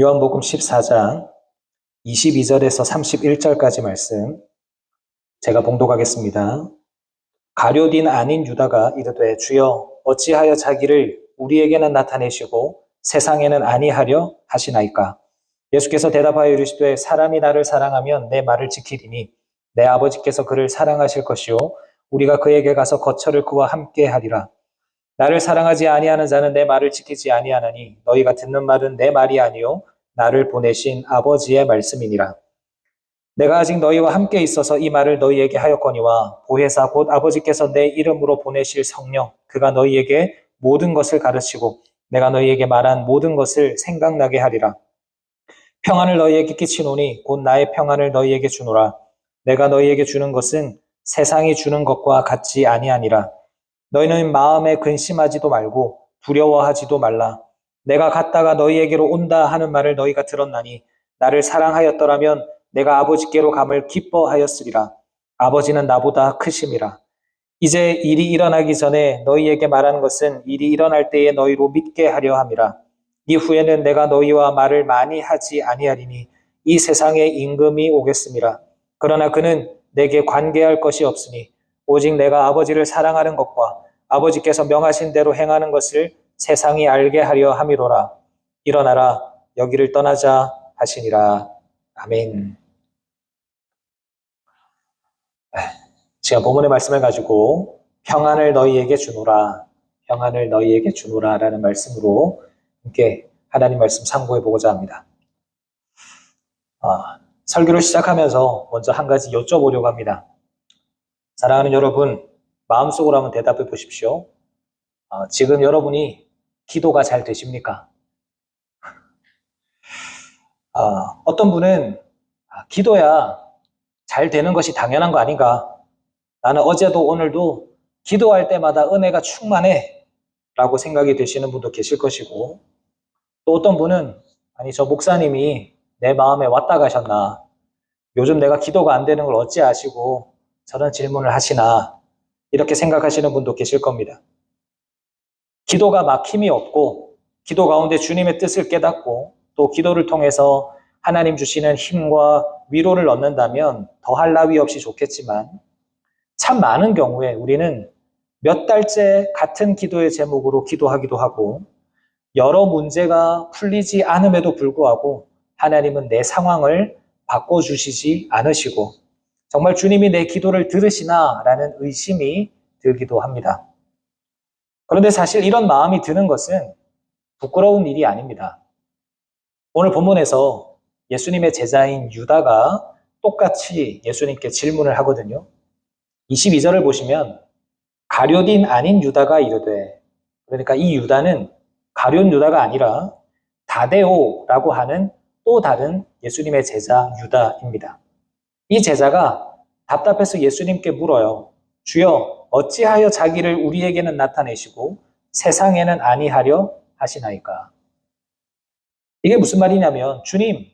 요한복음 14장 22절에서 31절까지 말씀 제가 봉독하겠습니다. 가룟인 아닌 유다가 이르되 주여 어찌하여 자기를 우리에게는 나타내시고 세상에는 아니하려 하시나이까. 예수께서 대답하여 이르시되 사람이 나를 사랑하면 내 말을 지키리니 내 아버지께서 그를 사랑하실 것이요 우리가 그에게 가서 거처를 그와 함께 하리라. 나를 사랑하지 아니하는 자는 내 말을 지키지 아니하나니 너희가 듣는 말은 내 말이 아니요 나를 보내신 아버지의 말씀이니라. 내가 아직 너희와 함께 있어서 이 말을 너희에게 하였거니와 보혜사 곧 아버지께서 내 이름으로 보내실 성령 그가 너희에게 모든 것을 가르치고 내가 너희에게 말한 모든 것을 생각나게 하리라. 평안을 너희에게 끼치노니 곧 나의 평안을 너희에게 주노라. 내가 너희에게 주는 것은 세상이 주는 것과 같지 아니하니라. 너희는 마음에 근심하지도 말고 두려워하지도 말라. 내가 갔다가 너희에게로 온다 하는 말을 너희가 들었나니 나를 사랑하였더라면 내가 아버지께로 감을 기뻐하였으리라. 아버지는 나보다 크심이라. 이제 일이 일어나기 전에 너희에게 말하는 것은 일이 일어날 때에 너희로 믿게 하려 함이라. 이후에는 내가 너희와 말을 많이 하지 아니하리니 이 세상에 임금이 오겠음이라. 그러나 그는 내게 관계할 것이 없으니 오직 내가 아버지를 사랑하는 것과 아버지께서 명하신 대로 행하는 것을 세상이 알게 하려 함이로라. 일어나라 여기를 떠나자 하시니라. 아멘. 제가 본문의 말씀을 가지고 평안을 너희에게 주노라, 평안을 너희에게 주노라 라는 말씀으로 함께 하나님 말씀 상고해 보고자 합니다. 설교를 시작하면서 먼저 한 가지 여쭤보려고 합니다. 사랑하는 여러분, 마음속으로 한번 대답해 보십시오. 지금 여러분이 기도가 잘 되십니까? 어떤 분은 기도야 잘 되는 것이 당연한 거 아닌가? 나는 어제도 오늘도 기도할 때마다 은혜가 충만해 라고 생각이 되시는 분도 계실 것이고, 또 어떤 분은 아니 저 목사님이 내 마음에 왔다 가셨나, 요즘 내가 기도가 안 되는 걸 어찌 아시고 저런 질문을 하시나, 이렇게 생각하시는 분도 계실 겁니다. 기도가 막힘이 없고 기도 가운데 주님의 뜻을 깨닫고 또 기도를 통해서 하나님 주시는 힘과 위로를 얻는다면 더할 나위 없이 좋겠지만, 참 많은 경우에 우리는 몇 달째 같은 기도의 제목으로 기도하기도 하고 여러 문제가 풀리지 않음에도 불구하고 하나님은 내 상황을 바꿔주시지 않으시고 정말 주님이 내 기도를 들으시나 라는 의심이 들기도 합니다. 그런데 사실 이런 마음이 드는 것은 부끄러운 일이 아닙니다. 오늘 본문에서 예수님의 제자인 유다가 똑같이 예수님께 질문을 하거든요. 22절을 보시면 가룟인 아닌 유다가 이르되, 그러니까 이 유다는 가룟 유다가 아니라 다데오라고 하는 또 다른 예수님의 제자 유다입니다. 이 제자가 답답해서 예수님께 물어요. 주여 어찌하여 자기를 우리에게는 나타내시고 세상에는 아니하려 하시나이까. 이게 무슨 말이냐면, 주님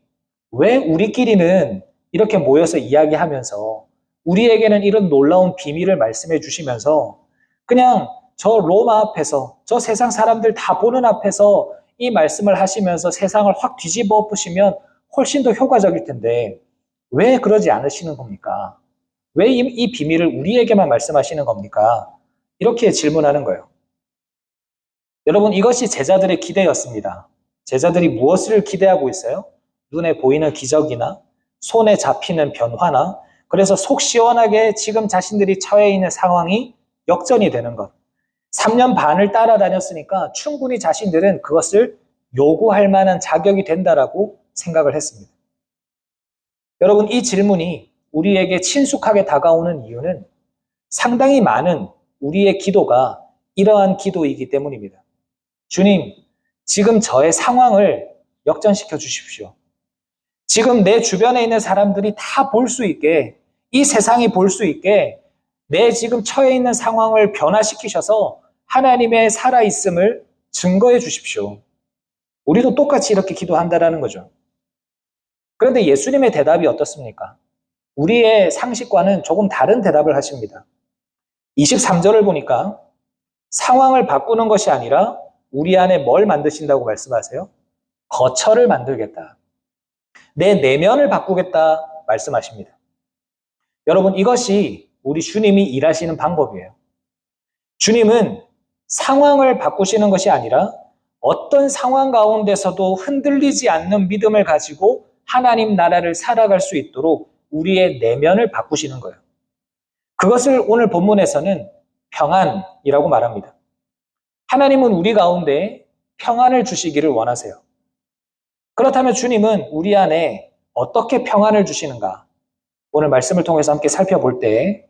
왜 우리끼리는 이렇게 모여서 이야기하면서 우리에게는 이런 놀라운 비밀을 말씀해 주시면서 그냥 저 로마 앞에서 저 세상 사람들 다 보는 앞에서 이 말씀을 하시면서 세상을 확 뒤집어 엎으시면 훨씬 더 효과적일 텐데 왜 그러지 않으시는 겁니까? 왜 이 비밀을 우리에게만 말씀하시는 겁니까? 이렇게 질문하는 거예요. 여러분, 이것이 제자들의 기대였습니다. 제자들이 무엇을 기대하고 있어요? 눈에 보이는 기적이나 손에 잡히는 변화나, 그래서 속 시원하게 지금 자신들이 처해 있는 상황이 역전이 되는 것. 3년 반을 따라다녔으니까 충분히 자신들은 그것을 요구할 만한 자격이 된다라고 생각을 했습니다. 여러분, 이 질문이 우리에게 친숙하게 다가오는 이유는 상당히 많은 우리의 기도가 이러한 기도이기 때문입니다. 주님, 지금 저의 상황을 역전시켜 주십시오. 지금 내 주변에 있는 사람들이 다 볼 수 있게, 이 세상이 볼 수 있게 내 지금 처해 있는 상황을 변화시키셔서 하나님의 살아있음을 증거해 주십시오. 우리도 똑같이 이렇게 기도한다라는 거죠. 그런데 예수님의 대답이 어떻습니까? 우리의 상식과는 조금 다른 대답을 하십니다. 23절을 보니까 상황을 바꾸는 것이 아니라 우리 안에 뭘 만드신다고 말씀하세요? 거처를 만들겠다. 내 내면을 바꾸겠다 말씀하십니다. 여러분, 이것이 우리 주님이 일하시는 방법이에요. 주님은 상황을 바꾸시는 것이 아니라 어떤 상황 가운데서도 흔들리지 않는 믿음을 가지고 하나님 나라를 살아갈 수 있도록 우리의 내면을 바꾸시는 거예요. 그것을 오늘 본문에서는 평안이라고 말합니다. 하나님은 우리 가운데 평안을 주시기를 원하세요. 그렇다면 주님은 우리 안에 어떻게 평안을 주시는가? 오늘 말씀을 통해서 함께 살펴볼 때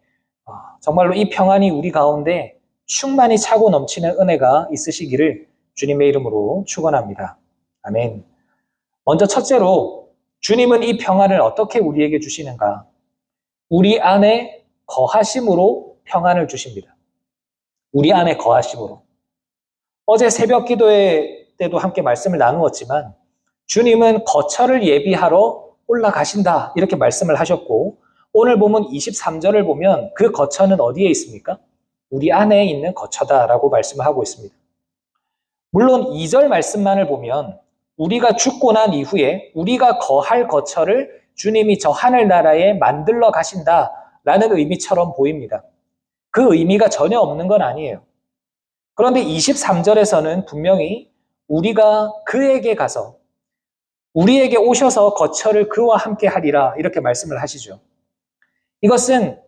정말로 이 평안이 우리 가운데 충만히 차고 넘치는 은혜가 있으시기를 주님의 이름으로 축원합니다. 아멘. 먼저 첫째로 주님은 이 평안을 어떻게 우리에게 주시는가? 우리 안에 거하심으로 평안을 주십니다. 우리 안에 거하심으로. 어제 새벽 기도회 때도 함께 말씀을 나누었지만 주님은 거처를 예비하러 올라가신다 이렇게 말씀을 하셨고 오늘 보면 23절을 보면 그 거처는 어디에 있습니까? 우리 안에 있는 거처다라고 말씀을 하고 있습니다. 물론 2절 말씀만을 보면 우리가 죽고 난 이후에 우리가 거할 거처를 주님이 저 하늘나라에 만들러 가신다라는 의미처럼 보입니다. 그 의미가 전혀 없는 건 아니에요. 그런데 23절에서는 분명히 우리가 그에게 가서 우리에게 오셔서 거처를 그와 함께 하리라 이렇게 말씀을 하시죠. 이것은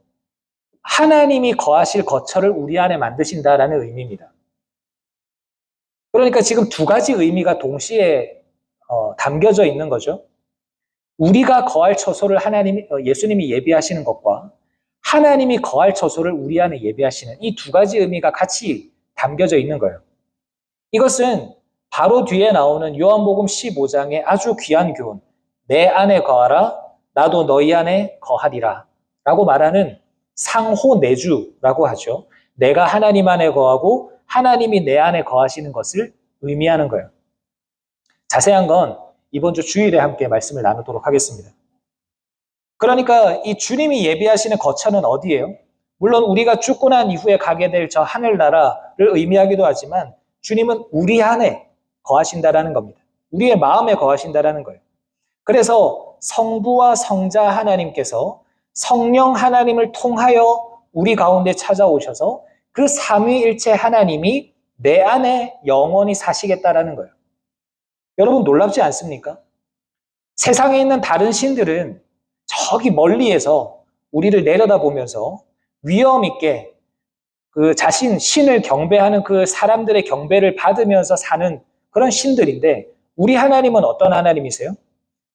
하나님이 거하실 거처를 우리 안에 만드신다라는 의미입니다. 그러니까 지금 두 가지 의미가 동시에 담겨져 있는 거죠. 우리가 거할 처소를 예수님이 예비하시는 것과 하나님이 거할 처소를 우리 안에 예비하시는 이 두 가지 의미가 같이 담겨져 있는 거예요. 이것은 바로 뒤에 나오는 요한복음 15장의 아주 귀한 교훈, 내 안에 거하라, 나도 너희 안에 거하리라 라고 말하는 상호내주라고 하죠. 내가 하나님 안에 거하고 하나님이 내 안에 거하시는 것을 의미하는 거예요. 자세한 건 이번 주 주일에 함께 말씀을 나누도록 하겠습니다. 그러니까 이 주님이 예비하시는 거처는 어디예요? 물론 우리가 죽고 난 이후에 가게 될 저 하늘나라를 의미하기도 하지만 주님은 우리 안에 거하신다라는 겁니다. 우리의 마음에 거하신다라는 거예요. 그래서 성부와 성자 하나님께서 성령 하나님을 통하여 우리 가운데 찾아오셔서 그 삼위일체 하나님이 내 안에 영원히 사시겠다라는 거예요. 여러분 놀랍지 않습니까? 세상에 있는 다른 신들은 저기 멀리에서 우리를 내려다보면서 위엄 있게 그 신을 경배하는 그 사람들의 경배를 받으면서 사는 그런 신들인데 우리 하나님은 어떤 하나님이세요?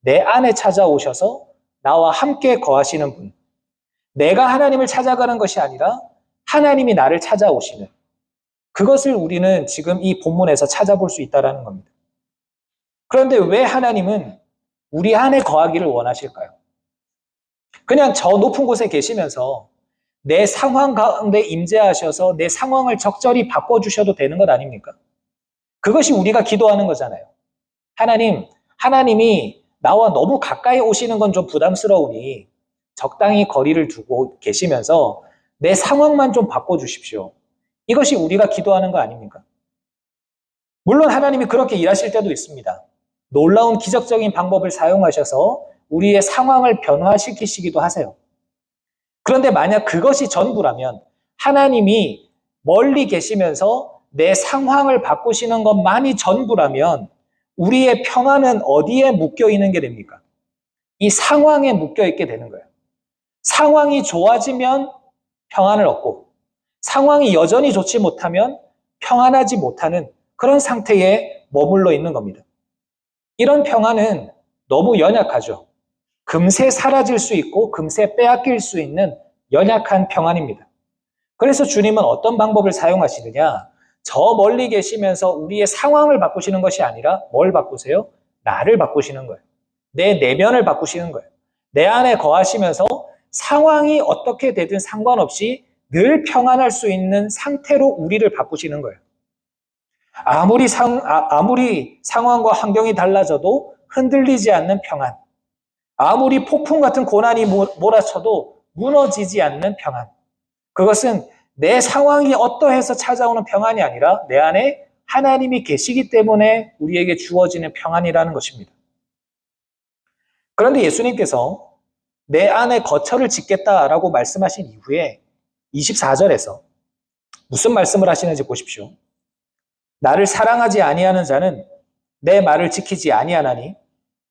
내 안에 찾아오셔서 나와 함께 거하시는 분. 내가 하나님을 찾아가는 것이 아니라 하나님이 나를 찾아오시는 그것을 우리는 지금 이 본문에서 찾아볼 수 있다는 겁니다. 그런데 왜 하나님은 우리 안에 거하기를 원하실까요? 그냥 저 높은 곳에 계시면서 내 상황 가운데 임재하셔서 내 상황을 적절히 바꿔주셔도 되는 것 아닙니까? 그것이 우리가 기도하는 거잖아요. 하나님이 나와 너무 가까이 오시는 건 좀 부담스러우니 적당히 거리를 두고 계시면서 내 상황만 좀 바꿔주십시오. 이것이 우리가 기도하는 거 아닙니까? 물론 하나님이 그렇게 일하실 때도 있습니다. 놀라운 기적적인 방법을 사용하셔서 우리의 상황을 변화시키시기도 하세요. 그런데 만약 그것이 전부라면 하나님이 멀리 계시면서 내 상황을 바꾸시는 것만이 전부라면 우리의 평안은 어디에 묶여 있는 게 됩니까? 이 상황에 묶여 있게 되는 거예요. 상황이 좋아지면 평안을 얻고 상황이 여전히 좋지 못하면 평안하지 못하는 그런 상태에 머물러 있는 겁니다. 이런 평안은 너무 연약하죠. 금세 사라질 수 있고 금세 빼앗길 수 있는 연약한 평안입니다. 그래서 주님은 어떤 방법을 사용하시느냐? 저 멀리 계시면서 우리의 상황을 바꾸시는 것이 아니라 뭘 바꾸세요? 나를 바꾸시는 거예요. 내 내면을 바꾸시는 거예요. 내 안에 거하시면서 상황이 어떻게 되든 상관없이 늘 평안할 수 있는 상태로 우리를 바꾸시는 거예요. 아무리 상황과 환경이 달라져도 흔들리지 않는 평안. 아무리 폭풍 같은 고난이 몰아쳐도 무너지지 않는 평안. 그것은 내 상황이 어떠해서 찾아오는 평안이 아니라 내 안에 하나님이 계시기 때문에 우리에게 주어지는 평안이라는 것입니다. 그런데 예수님께서 내 안에 거처를 짓겠다라고 말씀하신 이후에 24절에서 무슨 말씀을 하시는지 보십시오. 나를 사랑하지 아니하는 자는 내 말을 지키지 아니하나니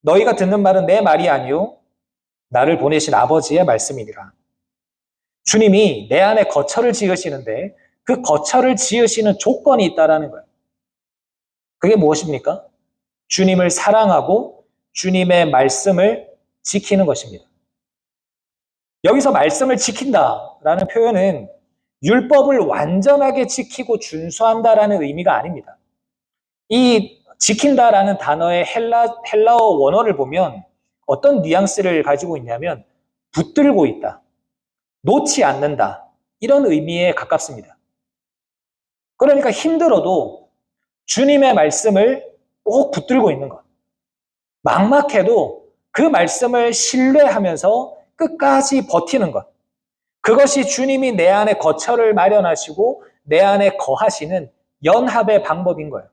너희가 듣는 말은 내 말이 아니요 나를 보내신 아버지의 말씀이니라. 주님이 내 안에 거처를 지으시는데 그 거처를 지으시는 조건이 있다라는 거예요. 그게 무엇입니까? 주님을 사랑하고 주님의 말씀을 지키는 것입니다. 여기서 말씀을 지킨다라는 표현은 율법을 완전하게 지키고 준수한다라는 의미가 아닙니다. 이 지킨다라는 단어의 헬라어 원어를 보면 어떤 뉘앙스를 가지고 있냐면 붙들고 있다, 놓지 않는다, 이런 의미에 가깝습니다. 그러니까 힘들어도 주님의 말씀을 꼭 붙들고 있는 것. 막막해도 그 말씀을 신뢰하면서 끝까지 버티는 것. 그것이 주님이 내 안에 거처를 마련하시고 내 안에 거하시는 연합의 방법인 거예요.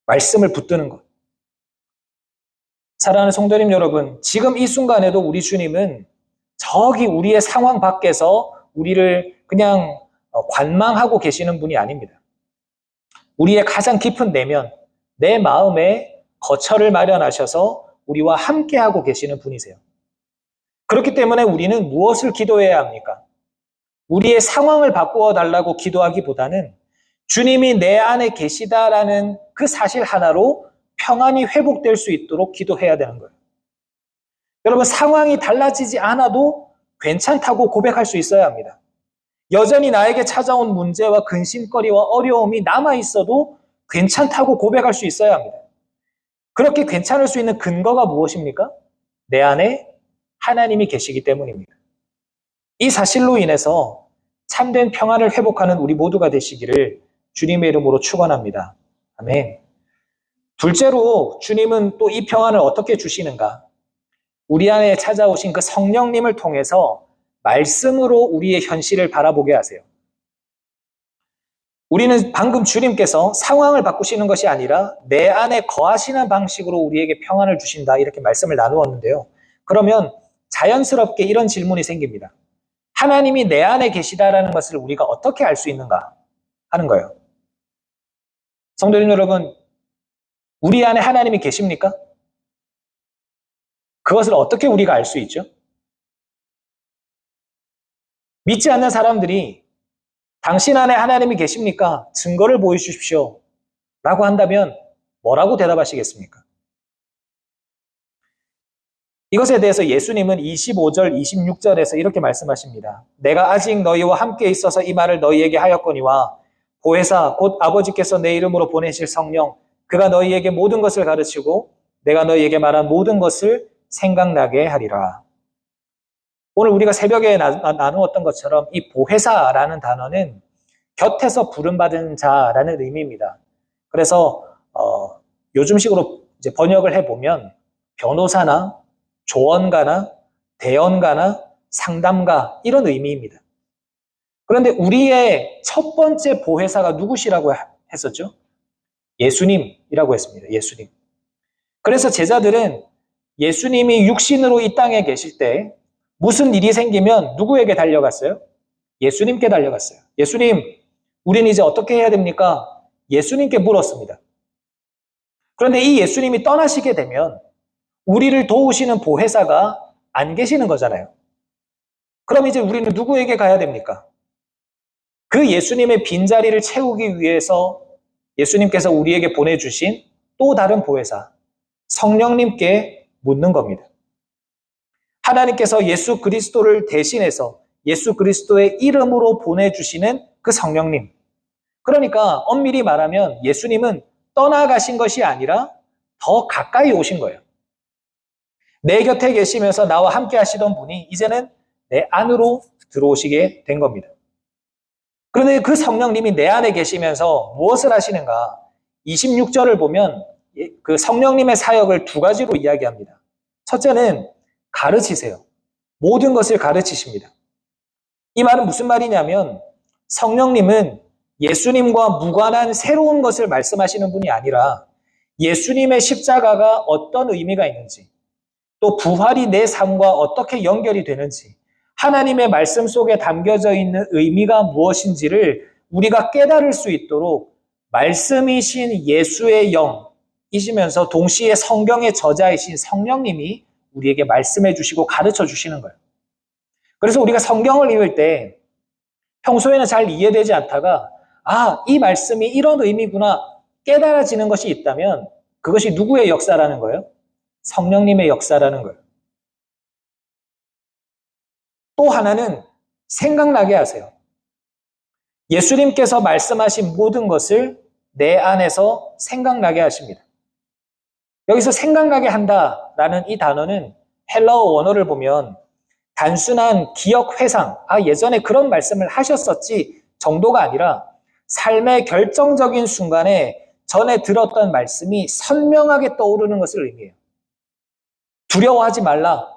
말씀을 붙드는 것. 사랑하는 성도님 여러분, 지금 이 순간에도 우리 주님은 저기 우리의 상황 밖에서 우리를 그냥 관망하고 계시는 분이 아닙니다. 우리의 가장 깊은 내면, 내 마음에 거처를 마련하셔서 우리와 함께하고 계시는 분이세요. 그렇기 때문에 우리는 무엇을 기도해야 합니까? 우리의 상황을 바꾸어 달라고 기도하기보다는 주님이 내 안에 계시다라는 그 사실 하나로 평안이 회복될 수 있도록 기도해야 되는 거예요. 여러분, 상황이 달라지지 않아도 괜찮다고 고백할 수 있어야 합니다. 여전히 나에게 찾아온 문제와 근심거리와 어려움이 남아있어도 괜찮다고 고백할 수 있어야 합니다. 그렇게 괜찮을 수 있는 근거가 무엇입니까? 내 안에 하나님이 계시기 때문입니다. 이 사실로 인해서 참된 평안을 회복하는 우리 모두가 되시기를 주님의 이름으로 축원합니다. 아멘. 둘째로 주님은 또 이 평안을 어떻게 주시는가? 우리 안에 찾아오신 그 성령님을 통해서 말씀으로 우리의 현실을 바라보게 하세요. 우리는 방금 주님께서 상황을 바꾸시는 것이 아니라 내 안에 거하시는 방식으로 우리에게 평안을 주신다, 이렇게 말씀을 나누었는데요. 그러면 자연스럽게 이런 질문이 생깁니다. 하나님이 내 안에 계시다라는 것을 우리가 어떻게 알 수 있는가 하는 거예요. 성도님 여러분, 우리 안에 하나님이 계십니까? 그것을 어떻게 우리가 알 수 있죠? 믿지 않는 사람들이 당신 안에 하나님이 계십니까? 증거를 보여주십시오 라고 한다면 뭐라고 대답하시겠습니까? 이것에 대해서 예수님은 25절, 26절에서 이렇게 말씀하십니다. 내가 아직 너희와 함께 있어서 이 말을 너희에게 하였거니와 보혜사 곧 아버지께서 내 이름으로 보내실 성령 그가 너희에게 모든 것을 가르치고 내가 너희에게 말한 모든 것을 생각나게 하리라. 오늘 우리가 새벽에 나누었던 것처럼 이 보혜사라는 단어는 곁에서 부름받은 자라는 의미입니다. 그래서 요즘식으로 이제 번역을 해보면 변호사나 조언가나 대언가나 상담가 이런 의미입니다. 그런데 우리의 첫 번째 보혜사가 누구시라고 했었죠? 예수님이라고 했습니다. 예수님. 그래서 제자들은 예수님이 육신으로 이 땅에 계실 때 무슨 일이 생기면 누구에게 달려갔어요? 예수님께 달려갔어요. 예수님, 우리는 이제 어떻게 해야 됩니까? 예수님께 물었습니다. 그런데 이 예수님이 떠나시게 되면 우리를 도우시는 보혜사가 안 계시는 거잖아요. 그럼 이제 우리는 누구에게 가야 됩니까? 그 예수님의 빈자리를 채우기 위해서 예수님께서 우리에게 보내주신 또 다른 보혜사, 성령님께 묻는 겁니다. 하나님께서 예수 그리스도를 대신해서 예수 그리스도의 이름으로 보내주시는 그 성령님. 그러니까 엄밀히 말하면 예수님은 떠나가신 것이 아니라 더 가까이 오신 거예요. 내 곁에 계시면서 나와 함께 하시던 분이 이제는 내 안으로 들어오시게 된 겁니다. 그런데 그 성령님이 내 안에 계시면서 무엇을 하시는가? 26절을 보면 그 성령님의 사역을 두 가지로 이야기합니다. 첫째는 가르치세요. 모든 것을 가르치십니다. 이 말은 무슨 말이냐면 성령님은 예수님과 무관한 새로운 것을 말씀하시는 분이 아니라 예수님의 십자가가 어떤 의미가 있는지, 또 부활이 내 삶과 어떻게 연결이 되는지, 하나님의 말씀 속에 담겨져 있는 의미가 무엇인지를 우리가 깨달을 수 있도록 말씀이신 예수의 영이시면서 동시에 성경의 저자이신 성령님이 우리에게 말씀해 주시고 가르쳐 주시는 거예요. 그래서 우리가 성경을 읽을 때 평소에는 잘 이해되지 않다가 이 말씀이 이런 의미구나 깨달아지는 것이 있다면 그것이 누구의 역사라는 거예요? 성령님의 역사라는 거예요. 또 하나는 생각나게 하세요. 예수님께서 말씀하신 모든 것을 내 안에서 생각나게 하십니다. 여기서 생각나게 한다라는 이 단어는 헬라어 원어를 보면 단순한 기억 회상, 예전에 그런 말씀을 하셨었지 정도가 아니라 삶의 결정적인 순간에 전에 들었던 말씀이 선명하게 떠오르는 것을 의미해요. 두려워하지 말라.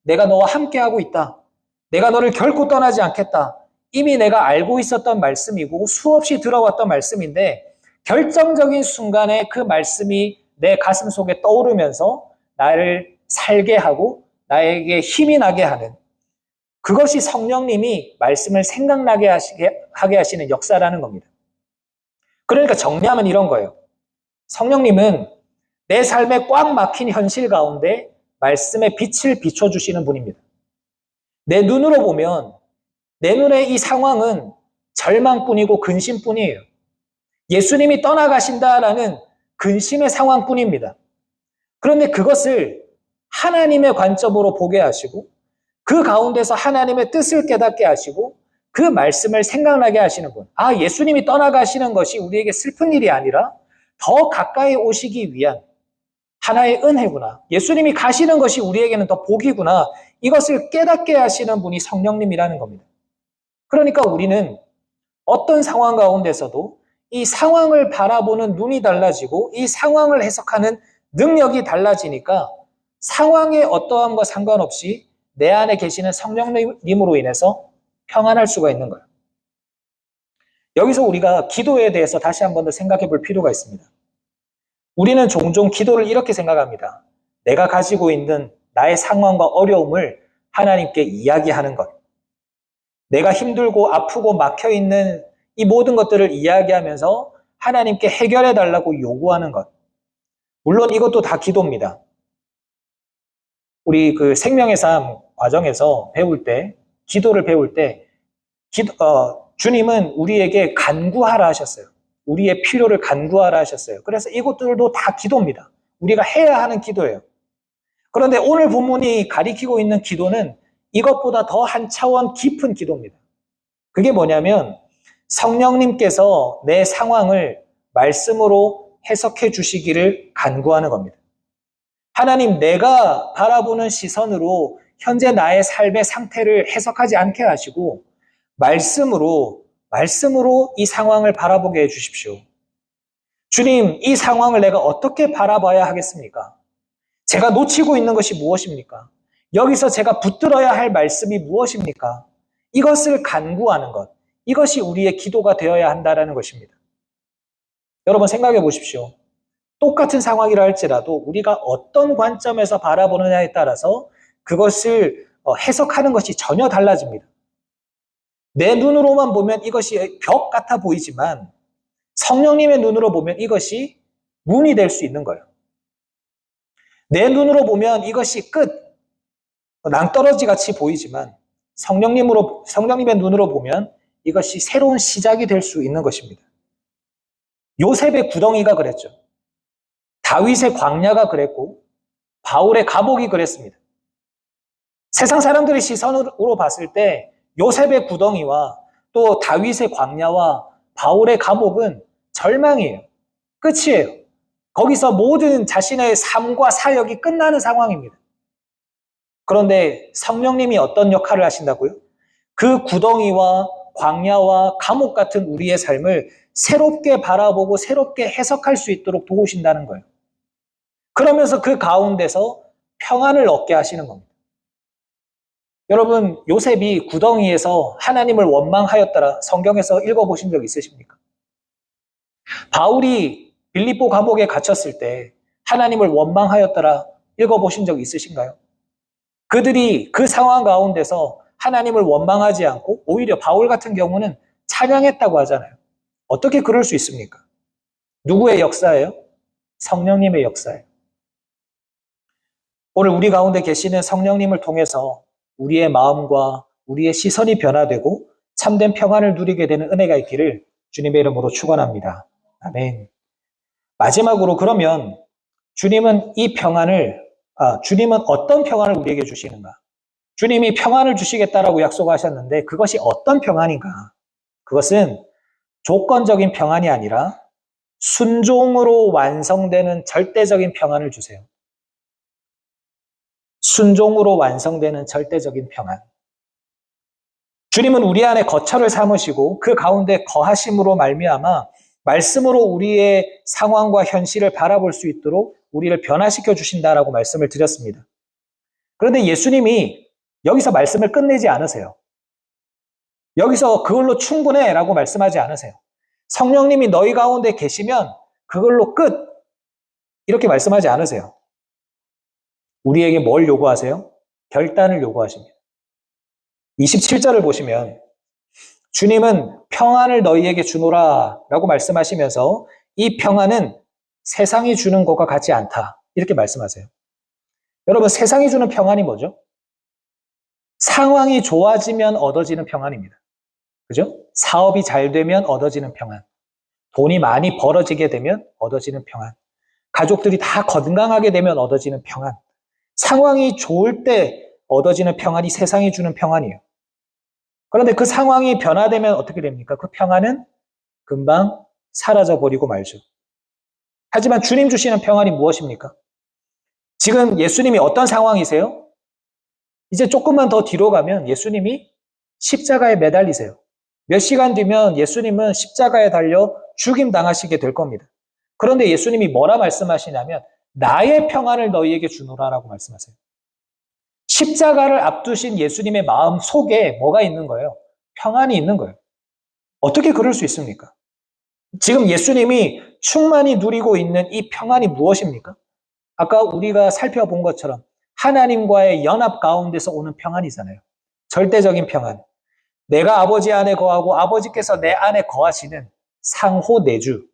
내가 너와 함께하고 있다. 내가 너를 결코 떠나지 않겠다. 이미 내가 알고 있었던 말씀이고 수없이 들어왔던 말씀인데 결정적인 순간에 그 말씀이 내 가슴 속에 떠오르면서 나를 살게 하고 나에게 힘이 나게 하는, 그것이 성령님이 말씀을 생각나게 하게 하시는 역사라는 겁니다. 그러니까 정리하면 이런 거예요. 성령님은 내 삶에 꽉 막힌 현실 가운데 말씀의 빛을 비춰주시는 분입니다. 내 눈으로 보면 내 눈에 이 상황은 절망뿐이고 근심뿐이에요. 예수님이 떠나가신다라는 근심의 상황뿐입니다. 그런데 그것을 하나님의 관점으로 보게 하시고 그 가운데서 하나님의 뜻을 깨닫게 하시고 그 말씀을 생각나게 하시는 분. 예수님이 떠나가시는 것이 우리에게 슬픈 일이 아니라 더 가까이 오시기 위한 하나의 은혜구나. 예수님이 가시는 것이 우리에게는 더 복이구나. 이것을 깨닫게 하시는 분이 성령님이라는 겁니다. 그러니까 우리는 어떤 상황 가운데서도 이 상황을 바라보는 눈이 달라지고 이 상황을 해석하는 능력이 달라지니까 상황의 어떠함과 상관없이 내 안에 계시는 성령님으로 인해서 평안할 수가 있는 거예요. 여기서 우리가 기도에 대해서 다시 한 번 더 생각해 볼 필요가 있습니다. 우리는 종종 기도를 이렇게 생각합니다. 내가 가지고 있는 나의 상황과 어려움을 하나님께 이야기하는 것. 내가 힘들고 아프고 막혀있는 이 모든 것들을 이야기하면서 하나님께 해결해 달라고 요구하는 것. 물론 이것도 다 기도입니다. 우리 그 생명의 삶 과정에서 배울 때, 기도를 배울 때, 주님은 우리에게 간구하라 하셨어요. 우리의 필요를 간구하라 하셨어요. 그래서 이것들도 다 기도입니다. 우리가 해야 하는 기도예요. 그런데 오늘 본문이 가리키고 있는 기도는 이것보다 더 한 차원 깊은 기도입니다. 그게 뭐냐면 성령님께서 내 상황을 말씀으로 해석해 주시기를 간구하는 겁니다. 하나님, 내가 바라보는 시선으로 현재 나의 삶의 상태를 해석하지 않게 하시고 말씀으로 이 상황을 바라보게 해 주십시오. 주님, 이 상황을 내가 어떻게 바라봐야 하겠습니까? 제가 놓치고 있는 것이 무엇입니까? 여기서 제가 붙들어야 할 말씀이 무엇입니까? 이것을 간구하는 것, 이것이 우리의 기도가 되어야 한다는 것입니다. 여러분 생각해 보십시오. 똑같은 상황이라 할지라도 우리가 어떤 관점에서 바라보느냐에 따라서 그것을 해석하는 것이 전혀 달라집니다. 내 눈으로만 보면 이것이 벽 같아 보이지만 성령님의 눈으로 보면 이것이 문이 될 수 있는 거예요. 내 눈으로 보면 이것이 끝, 낭떠러지 같이 보이지만 성령님의 눈으로 보면 이것이 새로운 시작이 될 수 있는 것입니다. 요셉의 구덩이가 그랬죠. 다윗의 광야가 그랬고 바울의 감옥이 그랬습니다. 세상 사람들의 시선으로 봤을 때 요셉의 구덩이와 또 다윗의 광야와 바울의 감옥은 절망이에요. 끝이에요. 거기서 모든 자신의 삶과 사역이 끝나는 상황입니다. 그런데 성령님이 어떤 역할을 하신다고요? 그 구덩이와 광야와 감옥 같은 우리의 삶을 새롭게 바라보고 새롭게 해석할 수 있도록 도우신다는 거예요. 그러면서 그 가운데서 평안을 얻게 하시는 겁니다. 여러분, 요셉이 구덩이에서 하나님을 원망하였더라 성경에서 읽어보신 적 있으십니까? 바울이 빌립보 감옥에 갇혔을 때 하나님을 원망하였더라 읽어보신 적 있으신가요? 그들이 그 상황 가운데서 하나님을 원망하지 않고 오히려 바울 같은 경우는 찬양했다고 하잖아요. 어떻게 그럴 수 있습니까? 누구의 역사예요? 성령님의 역사예요. 오늘 우리 가운데 계시는 성령님을 통해서 우리의 마음과 우리의 시선이 변화되고 참된 평안을 누리게 되는 은혜가 있기를 주님의 이름으로 축원합니다. 아멘. 마지막으로 그러면 주님은 주님은 어떤 평안을 우리에게 주시는가? 주님이 평안을 주시겠다라고 약속하셨는데 그것이 어떤 평안인가? 그것은 조건적인 평안이 아니라 순종으로 완성되는 절대적인 평안을 주세요. 순종으로 완성되는 절대적인 평안. 주님은 우리 안에 거처를 삼으시고 그 가운데 거하심으로 말미암아 말씀으로 우리의 상황과 현실을 바라볼 수 있도록 우리를 변화시켜 주신다라고 말씀을 드렸습니다. 그런데 예수님이 여기서 말씀을 끝내지 않으세요. 여기서 그걸로 충분해 라고 말씀하지 않으세요. 성령님이 너희 가운데 계시면 그걸로 끝 이렇게 말씀하지 않으세요. 우리에게 뭘 요구하세요? 결단을 요구하십니다. 27절을 보시면 주님은 평안을 너희에게 주노라 라고 말씀하시면서 이 평안은 세상이 주는 것과 같지 않다 이렇게 말씀하세요. 여러분 세상이 주는 평안이 뭐죠? 상황이 좋아지면 얻어지는 평안입니다. 그죠? 사업이 잘 되면 얻어지는 평안, 돈이 많이 벌어지게 되면 얻어지는 평안, 가족들이 다 건강하게 되면 얻어지는 평안, 상황이 좋을 때 얻어지는 평안이 세상이 주는 평안이에요. 그런데 그 상황이 변화되면 어떻게 됩니까? 그 평안은 금방 사라져버리고 말죠. 하지만 주님 주시는 평안이 무엇입니까? 지금 예수님이 어떤 상황이세요? 이제 조금만 더 뒤로 가면 예수님이 십자가에 매달리세요. 몇 시간 뒤면 예수님은 십자가에 달려 죽임 당하시게 될 겁니다. 그런데 예수님이 뭐라 말씀하시냐면 나의 평안을 너희에게 주노라라고 말씀하세요. 십자가를 앞두신 예수님의 마음 속에 뭐가 있는 거예요? 평안이 있는 거예요. 어떻게 그럴 수 있습니까? 지금 예수님이 충만히 누리고 있는 이 평안이 무엇입니까? 아까 우리가 살펴본 것처럼 하나님과의 연합 가운데서 오는 평안이잖아요. 절대적인 평안. 내가 아버지 안에 거하고 아버지께서 내 안에 거하시는 상호내주.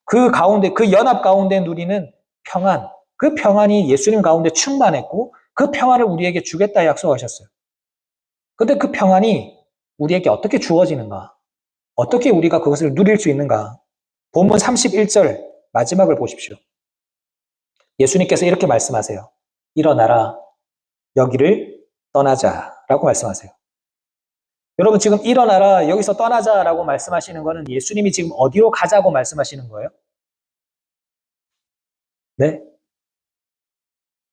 그 가운데, 그 연합 가운데 누리는 평안. 그 평안이 예수님 가운데 충만했고 그 평안을 우리에게 주겠다 약속하셨어요. 근데 그 평안이 우리에게 어떻게 주어지는가? 어떻게 우리가 그것을 누릴 수 있는가? 본문 31절 마지막을 보십시오. 예수님께서 이렇게 말씀하세요. 일어나라, 여기를 떠나자라고 말씀하세요. 여러분 지금 일어나라, 여기서 떠나자라고 말씀하시는 거는 예수님이 지금 어디로 가자고 말씀하시는 거예요? 네?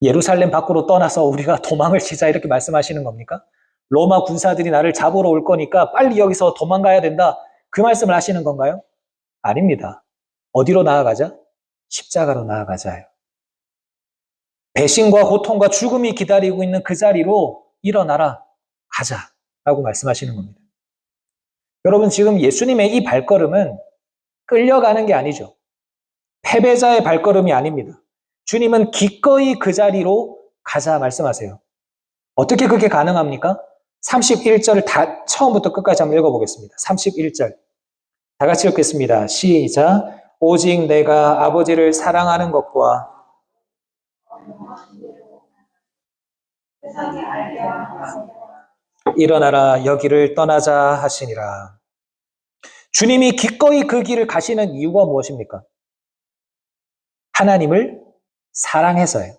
예루살렘 밖으로 떠나서 우리가 도망을 치자 이렇게 말씀하시는 겁니까? 로마 군사들이 나를 잡으러 올 거니까 빨리 여기서 도망가야 된다. 그 말씀을 하시는 건가요? 아닙니다. 어디로 나아가자? 십자가로 나아가자요. 배신과 고통과 죽음이 기다리고 있는 그 자리로 일어나라, 가자라고 말씀하시는 겁니다. 여러분 지금 예수님의 이 발걸음은 끌려가는 게 아니죠. 패배자의 발걸음이 아닙니다. 주님은 기꺼이 그 자리로 가자 말씀하세요. 어떻게 그게 가능합니까? 31절을 다 처음부터 끝까지 한번 읽어보겠습니다. 31절. 다 같이 읽겠습니다. 시작. 오직 내가 아버지를 사랑하는 것과 일어나라 여기를 떠나자 하시니라. 주님이 기꺼이 그 길을 가시는 이유가 무엇입니까? 하나님을 사랑해서요.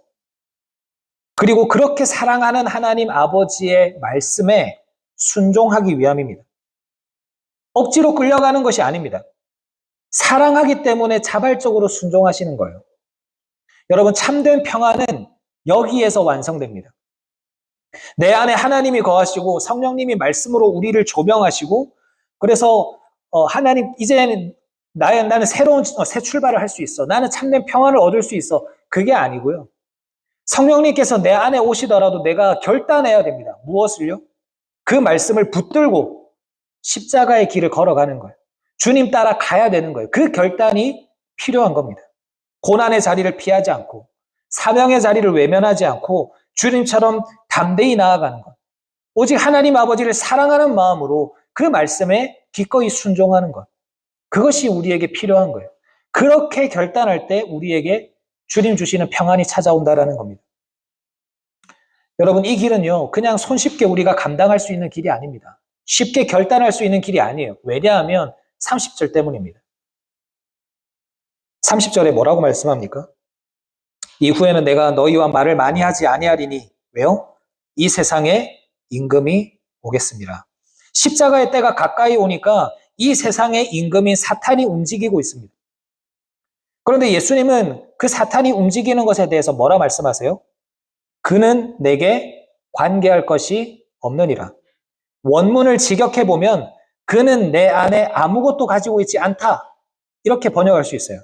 그리고 그렇게 사랑하는 하나님 아버지의 말씀에 순종하기 위함입니다. 억지로 끌려가는 것이 아닙니다. 사랑하기 때문에 자발적으로 순종하시는 거예요. 여러분 참된 평안은 여기에서 완성됩니다. 내 안에 하나님이 거하시고 성령님이 말씀으로 우리를 조명하시고 그래서 하나님 이제는 나는 새로운 새 출발을 할 수 있어. 나는 참된 평안을 얻을 수 있어. 그게 아니고요. 성령님께서 내 안에 오시더라도 내가 결단해야 됩니다. 무엇을요? 그 말씀을 붙들고 십자가의 길을 걸어가는 거예요. 주님 따라 가야 되는 거예요. 그 결단이 필요한 겁니다. 고난의 자리를 피하지 않고 사명의 자리를 외면하지 않고 주님처럼 담대히 나아가는 것. 오직 하나님 아버지를 사랑하는 마음으로 그 말씀에 기꺼이 순종하는 것. 그것이 우리에게 필요한 거예요. 그렇게 결단할 때 우리에게 주님 주시는 평안이 찾아온다라는 겁니다. 여러분, 이 길은요, 그냥 손쉽게 우리가 감당할 수 있는 길이 아닙니다. 쉽게 결단할 수 있는 길이 아니에요. 왜냐하면 30절 때문입니다. 30절에 뭐라고 말씀합니까? 이후에는 내가 너희와 말을 많이 하지 아니하리니 왜요? 이 세상에 임금이 오겠습니다. 십자가의 때가 가까이 오니까 이 세상의 임금인 사탄이 움직이고 있습니다. 그런데 예수님은 그 사탄이 움직이는 것에 대해서 뭐라 말씀하세요? 그는 내게 관계할 것이 없느니라. 원문을 직역해 보면 그는 내 안에 아무것도 가지고 있지 않다. 이렇게 번역할 수 있어요.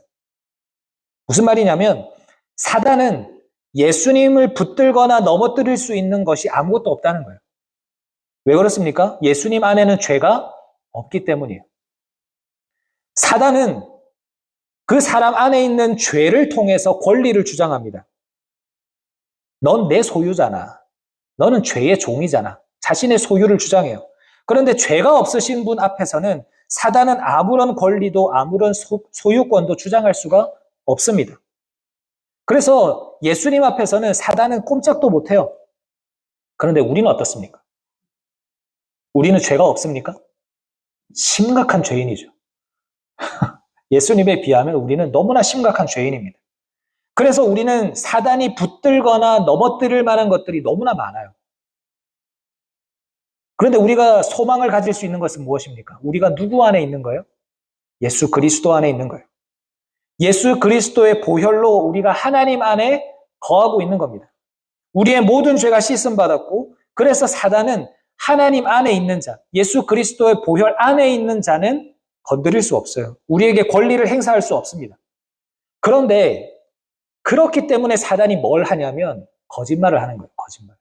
무슨 말이냐면 사단은 예수님을 붙들거나 넘어뜨릴 수 있는 것이 아무것도 없다는 거예요. 왜 그렇습니까? 예수님 안에는 죄가 없기 때문이에요. 사단은 그 사람 안에 있는 죄를 통해서 권리를 주장합니다. 넌 내 소유잖아. 너는 죄의 종이잖아. 자신의 소유를 주장해요. 그런데 죄가 없으신 분 앞에서는 사단은 아무런 권리도 아무런 소유권도 주장할 수가 없습니다. 그래서 예수님 앞에서는 사단은 꼼짝도 못해요. 그런데 우리는 어떻습니까? 우리는 죄가 없습니까? 심각한 죄인이죠. 예수님에 비하면 우리는 너무나 심각한 죄인입니다. 그래서 우리는 사단이 붙들거나 넘어뜨릴 만한 것들이 너무나 많아요. 그런데 우리가 소망을 가질 수 있는 것은 무엇입니까? 우리가 누구 안에 있는 거예요? 예수 그리스도 안에 있는 거예요. 예수 그리스도의 보혈로 우리가 하나님 안에 거하고 있는 겁니다. 우리의 모든 죄가 씻음받았고 그래서 사단은 하나님 안에 있는 자, 예수 그리스도의 보혈 안에 있는 자는 건드릴 수 없어요. 우리에게 권리를 행사할 수 없습니다. 그런데 그렇기 때문에 사단이 뭘 하냐면 거짓말을 하는 거예요. 거짓말.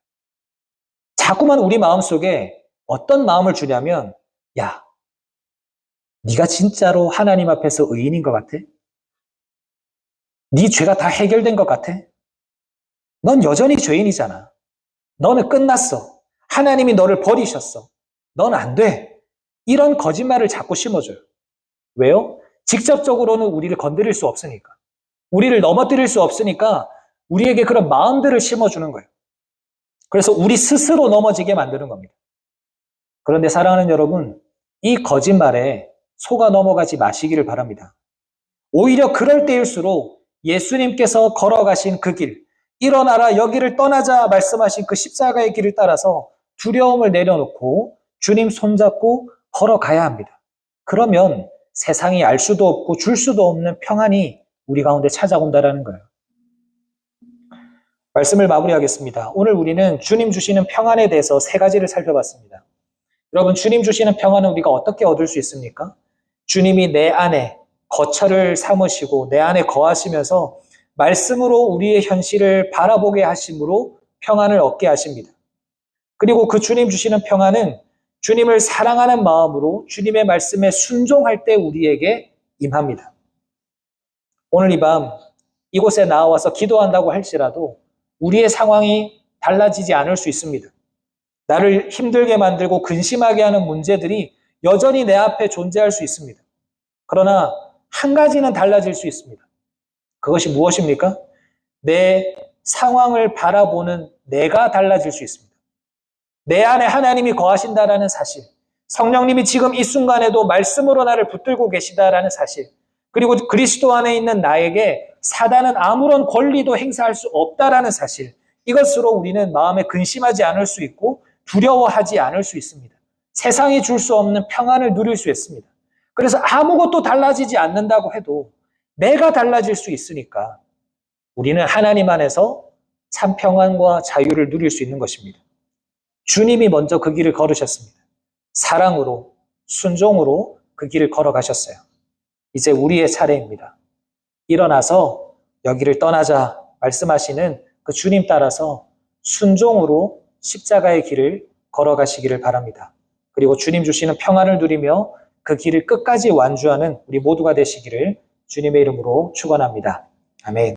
자꾸만 우리 마음속에 어떤 마음을 주냐면 야, 네가 진짜로 하나님 앞에서 의인인 것 같아? 네 죄가 다 해결된 것 같아? 넌 여전히 죄인이잖아. 너는 끝났어. 하나님이 너를 버리셨어. 넌 안 돼. 이런 거짓말을 자꾸 심어줘요. 왜요? 직접적으로는 우리를 건드릴 수 없으니까. 우리를 넘어뜨릴 수 없으니까 우리에게 그런 마음들을 심어주는 거예요. 그래서 우리 스스로 넘어지게 만드는 겁니다. 그런데 사랑하는 여러분, 이 거짓말에 속아 넘어가지 마시기를 바랍니다. 오히려 그럴 때일수록 예수님께서 걸어가신 그 길, 일어나라 여기를 떠나자 말씀하신 그 십자가의 길을 따라서 두려움을 내려놓고 주님 손잡고 걸어가야 합니다. 그러면 세상이 알 수도 없고 줄 수도 없는 평안이 우리 가운데 찾아온다라는 거예요. 말씀을 마무리하겠습니다. 오늘 우리는 주님 주시는 평안에 대해서 세 가지를 살펴봤습니다. 여러분, 주님 주시는 평안은 우리가 어떻게 얻을 수 있습니까? 주님이 내 안에 거처를 삼으시고 내 안에 거하시면서 말씀으로 우리의 현실을 바라보게 하심으로 평안을 얻게 하십니다. 그리고 그 주님 주시는 평안은 주님을 사랑하는 마음으로 주님의 말씀에 순종할 때 우리에게 임합니다. 오늘 이 밤 이곳에 나와서 기도한다고 할지라도 우리의 상황이 달라지지 않을 수 있습니다. 나를 힘들게 만들고 근심하게 하는 문제들이 여전히 내 앞에 존재할 수 있습니다. 그러나 한 가지는 달라질 수 있습니다. 그것이 무엇입니까? 내 상황을 바라보는 내가 달라질 수 있습니다. 내 안에 하나님이 거하신다라는 사실, 성령님이 지금 이 순간에도 말씀으로 나를 붙들고 계시다라는 사실, 그리고 그리스도 안에 있는 나에게 사단은 아무런 권리도 행사할 수 없다라는 사실, 이것으로 우리는 마음에 근심하지 않을 수 있고 두려워하지 않을 수 있습니다. 세상이 줄 수 없는 평안을 누릴 수 있습니다. 그래서 아무것도 달라지지 않는다고 해도 내가 달라질 수 있으니까 우리는 하나님 안에서 참 평안과 자유를 누릴 수 있는 것입니다. 주님이 먼저 그 길을 걸으셨습니다. 사랑으로, 순종으로 그 길을 걸어가셨어요. 이제 우리의 차례입니다. 일어나서 여기를 떠나자 말씀하시는 그 주님 따라서 순종으로 십자가의 길을 걸어가시기를 바랍니다. 그리고 주님 주시는 평안을 누리며 그 길을 끝까지 완주하는 우리 모두가 되시기를 주님의 이름으로 축원합니다. 아멘.